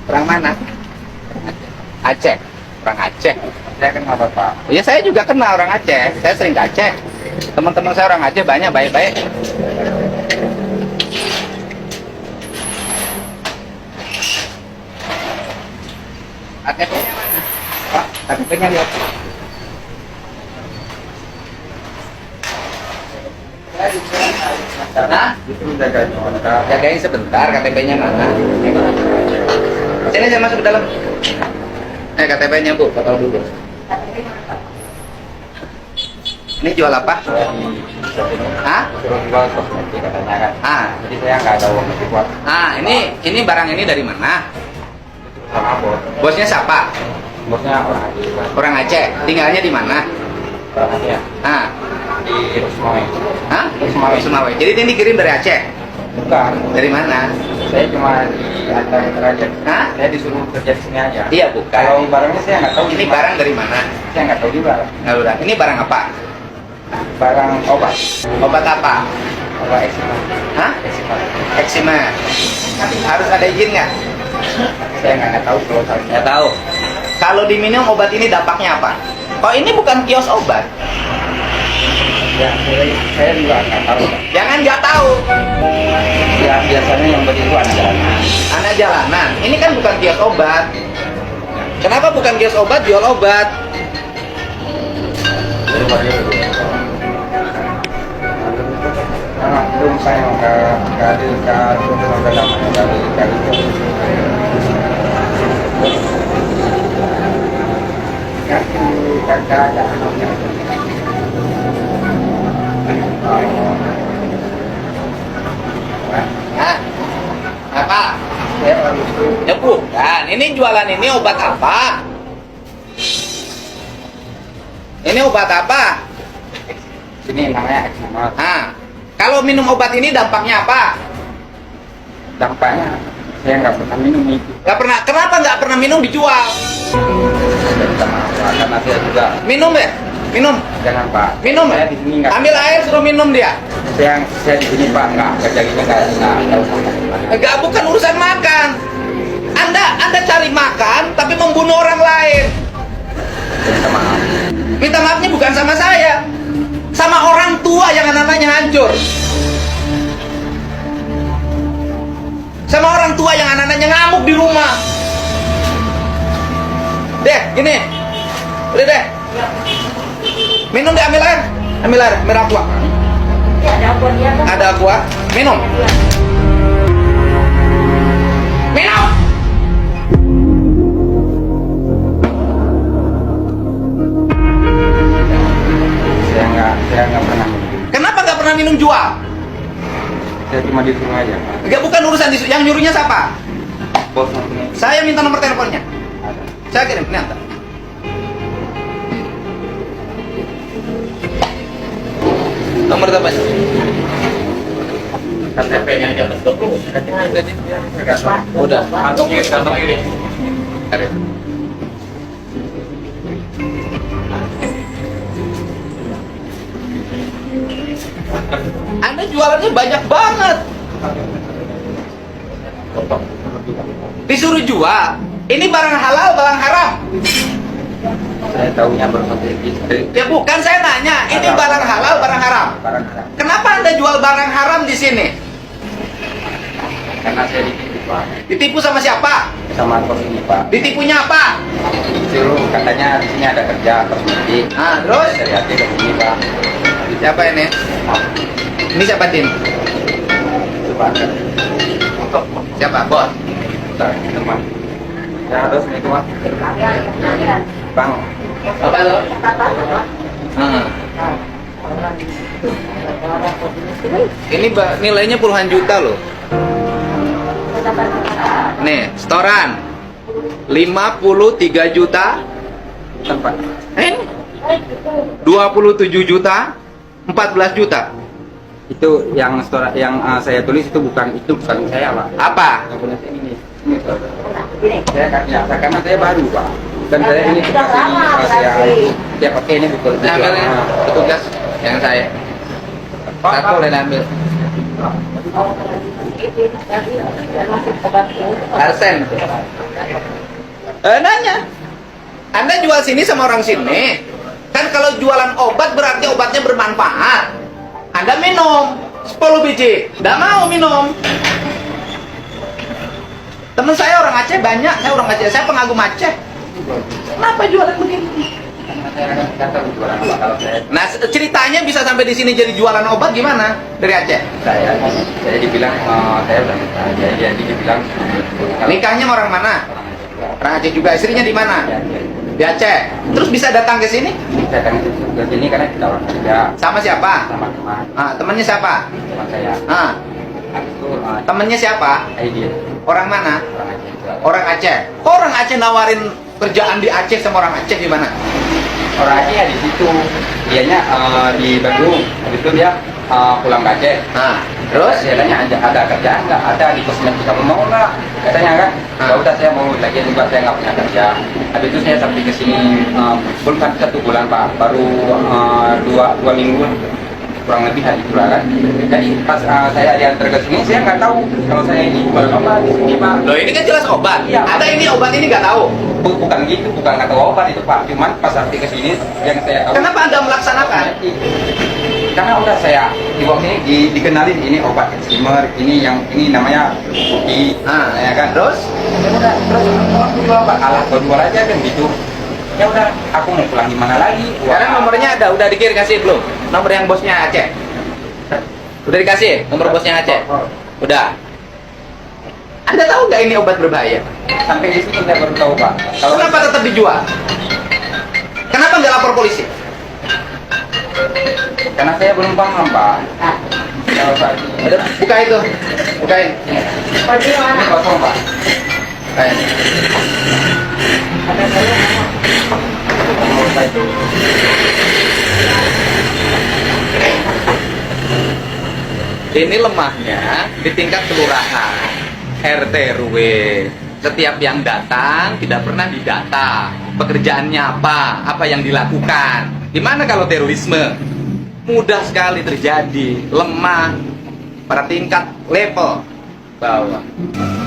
Orang mana? Aceh. Orang Aceh. Saya kenal Bapak. Ya saya juga kenal orang Aceh. Saya sering ke Aceh. Teman-teman saya orang Aceh banyak baik-baik. KTP-nya mana? Pak, KTP-nya lihat. Nah, Itu jagain kontak. jagain sebentar, KTP-nya mana? Sini saya masuk ke dalam. KTP-nya Bu, foto dulu. Ini jual apa? Hah? Suruh jual kosmetik katanya kan. Ah, Jadi saya nggak ada uang lebih buat ini barang ini dari mana? sama bos. Bosnya siapa? Bosnya orang Aceh. Orang Aceh. Tinggalnya di mana? Orang Aceh ya. Ah, Di Rusmoy. hah? Rusmoy. Sumawe. Jadi ini dikirim dari Aceh. Bukan. Dari mana? Saya cuma diantar aja. Hah? Saya disuruh kerja di sini aja. Iya, bukan. Kalau barangnya saya nggak tahu. Ini di mana. barang dari mana? Saya nggak tahu juga. Nah, udah. Ini barang apa? Barang obat. Obat apa? Obat eksima. Hah? Eksima. Eksima. Harus ada izin nggak? Saya nggak tahu kalau saya. Nggak tahu. Kalau diminum obat ini dampaknya apa? Oh, ini bukan kios obat. Ya, saya juga nggak tahu. Jangan nggak tahu. Ya biasanya yang begitu anak jalanan. Anak jalanan. Ini kan bukan kios obat. Kenapa bukan kios obat jual obat? Nah, belum saya nggak ada namanya dari kakak ada anaknya. Nah, apa? Ya bukan. Ini jualan ini obat apa? Ini obat apa? Ini namanya eksima. Nah, kalau minum obat ini dampaknya apa? Dampaknya saya nggak pernah minum itu. Gak pernah. Kenapa nggak pernah minum dijual? Saya minta maaf Pak, karena saya juga Minum ya? Minum. jangan Pak. Minum Saya ya? di sini nggak. Ambil air suruh minum dia. Saya di sini Pak nggak kerja gini nggak tahu sama. Enggak, bukan urusan makan. Anda cari makan tapi membunuh orang lain. Saya minta maaf. Minta maafnya bukan sama saya, sama orang tua yang anak-anaknya hancur. Sama orang tua yang anak-anaknya ngamuk di rumah. Deh, gini. Udah deh. Minum deh, ambil air. Ambil air, merah aqua. Ada aqua. Minum. Minum. Saya nggak pernah minum. Kenapa nggak pernah minum jual? Saya cuma disuruh aja Pak. Enggak, bukan urusan yang nyuruhnya siapa? Bos ini Saya minta nomor teleponnya. ada. Saya kirim, ini antar. Nomor teleponnya. KTP-nya aja bentuk. Udah. Kantong kiri. Ada. Anda jualannya banyak banget. Disuruh jual. Ini barang halal, barang haram. Saya tahunya berkompetisi. Ya bukan, saya nanya. Ini barang halal, barang haram. Barang haram. Kenapa Anda jual barang haram di sini? Karena saya ditipu Pak. Ditipu sama siapa? Sama kos ini Pak. Ditipunya apa? Disuruh katanya di sini ada kerja kosmetik. Ah, terus? Dari hati ke sini Pak. Siapa ini? Ini siapa, Tin? Coba. Siapa? Bos? Teman. Ya harus itu Pak. Bang. Apa lo? Ini nilainya puluhan juta loh. Nih, setoran 53 juta, Tempat. 27 juta, 14 juta. Itu yang saya tulis itu bukan saya Pak. Apa? Yang punya saya ini. Saya karena saya baru Pak. Dan saya ini saya pakai ini betul. Nah, ambil ya, petugas yang saya. Satu boleh ambil. Arsen. Nanya. Anda jual sini sama orang sini. Kan kalau jualan obat berarti obatnya bermanfaat. Anda minum 10 biji. Nggak mau minum. Temen saya orang Aceh banyak. Saya orang Aceh. Saya pengagum Aceh. Kenapa jualan begini? Nah, ceritanya bisa sampai di sini jadi jualan obat gimana dari Aceh? Saya dibilang saya udah nikah. Jadi dibilang Nikahnya sama orang mana? Orang Aceh juga. Istrinya di mana? Di Aceh. Terus bisa datang ke sini? saya datang ke sini karena kita orang kerja Sama siapa? sama teman Temennya siapa? teman saya. Habis itu Temennya siapa? dia Orang mana? orang Aceh juga. Orang Aceh. Kok orang Aceh nawarin kerjaan di Aceh sama orang Aceh gimana? Orang Aceh ya di situ, dianya di Bandung. Habis itu dia pulang ke Aceh. Terus? Saya tanya ada kerjaan nggak? Ada di kosmetik, kamu mau nggak? Katanya kan. Ya udah saya mau, lagi juga saya nggak punya kerja. Habis itu saya sampai ke sini belum sampai 1 bulan Pak, baru dua minggu kurang lebih hari itu lah kan. Jadi pas saya diantar ke sini saya nggak tahu kalau saya ini jual obat di sini Pak. Loh, ini kan jelas obat. Iya. Ada ini obat ini nggak tahu. Bukan gitu, bukan nggak tahu obat itu Pak. Cuman pas sampai ke sini yang saya tahu. Kenapa Anda melaksanakan? Karena udah saya di bawah sini dikenalin ini obat Alzheimer, ini namanya Suki. Ya kan. Terus? Ya udah, terus aku jual Pak, alah kau jual aja kan gitu. Ya udah, aku mau pulang gimana lagi? Sekarang nomornya ada, udah dikirim kasih belum? Nomor yang bosnya Aceh. Udah dikasih nomor bosnya Aceh? Udah. Anda tahu nggak ini obat berbahaya? Sampai di sini saya baru tahu Pak. Kenapa tetap dijual? Kenapa nggak lapor polisi? Karena saya belum paham Pak. Kalau saat ini, Udah, buka itu, bukain. ini kosong Pak. Bukain. Ini lemahnya di tingkat kelurahan, RT RW. Setiap yang datang tidak pernah didata. Pekerjaannya apa yang dilakukan. Gimana kalau terorisme? Mudah sekali terjadi, lemah pada tingkat level bawah.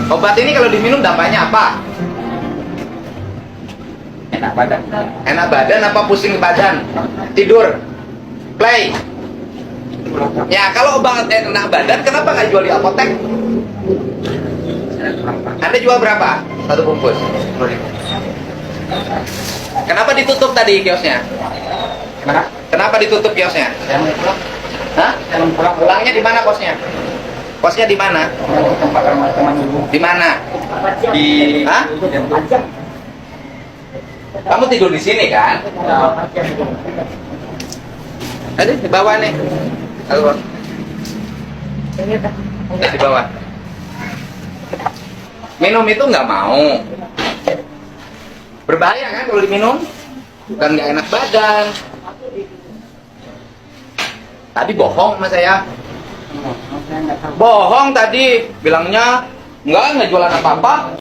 Obat ini kalau diminum dampaknya apa? Enak badan. Enak badan apa pusing badan? Tidur? Play? Ya kalau obat enak badan kenapa nggak jual di apotek? Anda jual berapa? Satu bungkus? Kenapa ditutup tadi kiosnya? Kenapa? Kenapa ditutup kiosnya? Saya mau pulang. Hah? Saya mau pulang. Pulangnya di mana kosnya? Kosnya di mana? Di tempat rumah teman dulu. Di mana? Di Hah? Kamu tidur di sini kan? Ada di bawah nih. Halo. Di bawah. Minum itu nggak mau. Berbahaya kan kalau diminum? Bukan nggak enak badan. Tadi bohong sama saya. Bohong tadi, bilangnya nggak jualan apa-apa.